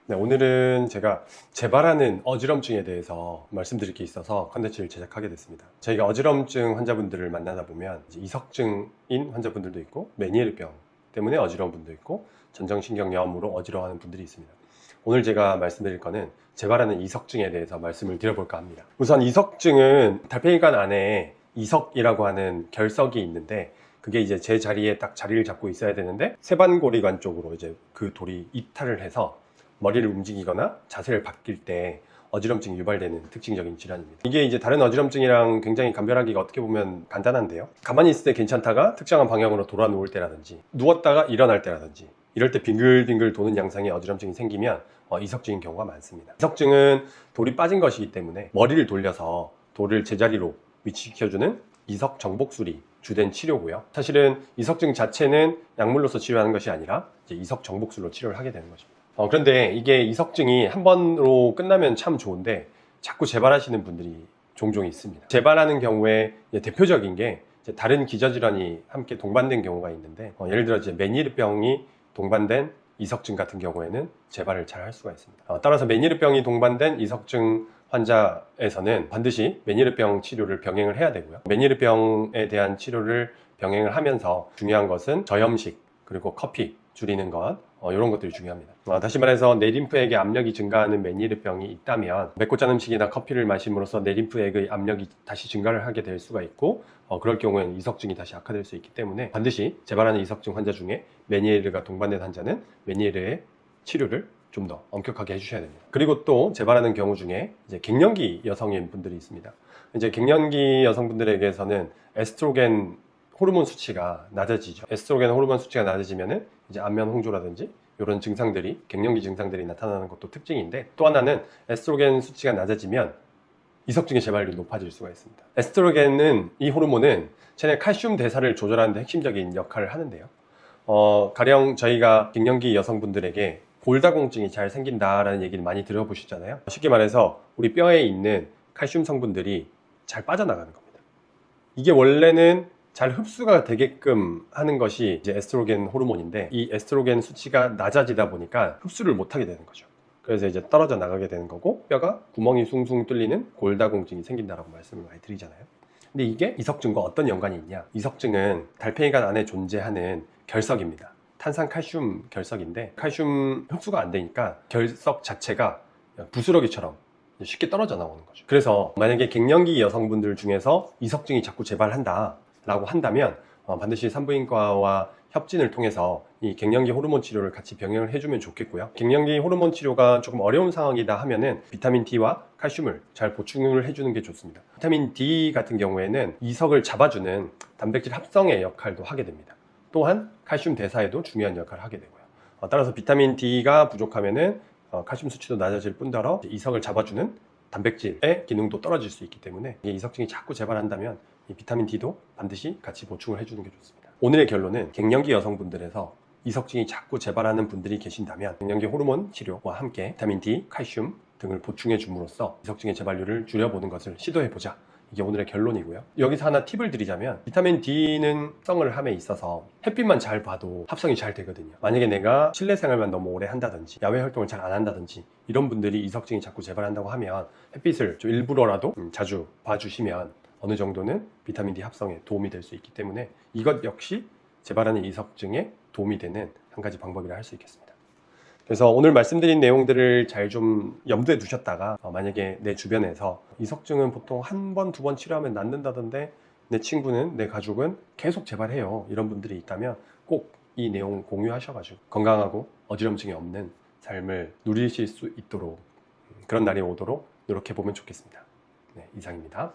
네, 오늘은 제가 재발하는 어지럼증에 대해서 말씀드릴 게 있어서 컨텐츠를 제작하게 됐습니다. 저희가 어지럼증 환자분들을 만나다 보면 이제 이석증인 환자분들도 있고 메니에르병 때문에 어지러운 분도 있고 전정신경염으로 어지러워하는 분들이 있습니다. 오늘 제가 말씀드릴 거는 재발하는 이석증에 대해서 말씀을 드려볼까 합니다. 우선 이석증은 달팽이관 안에 이석이라고 하는 결석이 있는데 그게 이제 제 자리에 딱 자리를 잡고 있어야 되는데 세반고리관 쪽으로 이제 그 돌이 이탈을 해서 머리를 움직이거나 자세를 바뀔 때 어지럼증이 유발되는 특징적인 질환입니다. 이게 이제 다른 어지럼증이랑 굉장히 감별하기가 어떻게 보면 간단한데요. 가만히 있을 때 괜찮다가 특정한 방향으로 돌아 누울 때라든지 누웠다가 일어날 때라든지 이럴 때 빙글빙글 도는 양상의 어지럼증이 생기면 이석증인 경우가 많습니다. 이석증은 돌이 빠진 것이기 때문에 머리를 돌려서 돌을 제자리로 위치시켜주는 이석 정복술이 주된 치료고요. 사실은 이석증 자체는 약물로서 치료하는 것이 아니라 이제 이석 정복술로 치료를 하게 되는 것입니다. 그런데 이게 이석증이 한 번으로 끝나면 참 좋은데 자꾸 재발하시는 분들이 종종 있습니다. 재발하는 경우에 대표적인 게 다른 기저질환이 함께 동반된 경우가 있는데 예를 들어 이제 메니에르병이 동반된 이석증 같은 경우에는 재발을 잘 할 수가 있습니다. 따라서 메니에르병이 동반된 이석증 환자에서는 반드시 메니에르병 치료를 병행을 해야 되고요. 메니에르병에 대한 치료를 병행을 하면서 중요한 것은 저염식 그리고 커피 줄이는 것 이런 것들이 중요합니다. 다시 말해서 내림프액의 압력이 증가하는 메니에르병이 있다면 맵고 짠 음식이나 커피를 마심으로써 내림프액의 압력이 다시 증가를 하게 될 수가 있고 그럴 경우에는 이석증이 다시 악화될 수 있기 때문에 반드시 재발하는 이석증 환자 중에 메니에르가 동반된 환자는 메니에르의 치료를 좀 더 엄격하게 해주셔야 됩니다. 그리고 또 재발하는 경우 중에 이제 갱년기 여성인 분들이 있습니다. 이제 갱년기 여성분들에게서는 에스트로겐 호르몬 수치가 낮아지죠. 에스트로겐 호르몬 수치가 낮아지면은 이제 안면 홍조라든지 이런 증상들이 갱년기 증상들이 나타나는 것도 특징인데 또 하나는 에스트로겐 수치가 낮아지면 이석증의 재발률이 높아질 수가 있습니다. 에스트로겐은 이 호르몬은 체내 칼슘 대사를 조절하는 데 핵심적인 역할을 하는데요. 가령 저희가 갱년기 여성분들에게 골다공증이 잘 생긴다라는 얘기를 많이 들어보시잖아요. 쉽게 말해서 우리 뼈에 있는 칼슘 성분들이 잘 빠져나가는 겁니다. 이게 원래는 잘 흡수가 되게끔 하는 것이 이제 에스트로겐 호르몬인데 이 에스트로겐 수치가 낮아지다 보니까 흡수를 못하게 되는 거죠. 그래서 이제 떨어져 나가게 되는 거고 뼈가 구멍이 숭숭 뚫리는 골다공증이 생긴다라고 말씀을 많이 드리잖아요. 근데 이게 이석증과 어떤 연관이 있냐? 이석증은 달팽이관 안에 존재하는 결석입니다. 탄산칼슘 결석인데 칼슘 흡수가 안 되니까 결석 자체가 부스러기처럼 쉽게 떨어져 나오는 거죠. 그래서 만약에 갱년기 여성분들 중에서 이석증이 자꾸 재발한다 라고 한다면 반드시 산부인과와 협진을 통해서 이 갱년기 호르몬 치료를 같이 병행을 해주면 좋겠고요. 갱년기 호르몬 치료가 조금 어려운 상황이다 하면은 비타민 D와 칼슘을 잘 보충을 해주는 게 좋습니다. 비타민 D 같은 경우에는 이석을 잡아주는 단백질 합성의 역할도 하게 됩니다. 또한 칼슘 대사에도 중요한 역할을 하게 되고요. 따라서 비타민 D가 부족하면은 칼슘 수치도 낮아질 뿐더러 이석을 잡아주는 단백질의 기능도 떨어질 수 있기 때문에 이석증이 자꾸 재발한다면 이 비타민 D도 반드시 같이 보충을 해주는 게 좋습니다. 오늘의 결론은 갱년기 여성분들에서 이석증이 자꾸 재발하는 분들이 계신다면 갱년기 호르몬 치료와 함께 비타민 D, 칼슘 등을 보충해 줌으로써 이석증의 재발률을 줄여보는 것을 시도해보자. 이게 오늘의 결론이고요. 여기서 하나 팁을 드리자면 비타민 D는 합성을 함에 있어서 햇빛만 잘 봐도 합성이 잘 되거든요. 만약에 내가 실내 생활만 너무 오래 한다든지 야외 활동을 잘 안 한다든지 이런 분들이 이석증이 자꾸 재발한다고 하면 햇빛을 좀 일부러라도 자주 봐주시면 어느 정도는 비타민 D 합성에 도움이 될 수 있기 때문에 이것 역시 재발하는 이석증에 도움이 되는 한 가지 방법이라 할 수 있겠습니다. 그래서 오늘 말씀드린 내용들을 잘 좀 염두에 두셨다가 만약에 내 주변에서 이석증은 보통 한 번, 두 번 치료하면 낫는다던데 내 친구는, 내 가족은 계속 재발해요. 이런 분들이 있다면 꼭 이 내용 공유하셔가지고 건강하고 어지럼증이 없는 삶을 누리실 수 있도록 그런 날이 오도록 노력해 보면 좋겠습니다. 네, 이상입니다.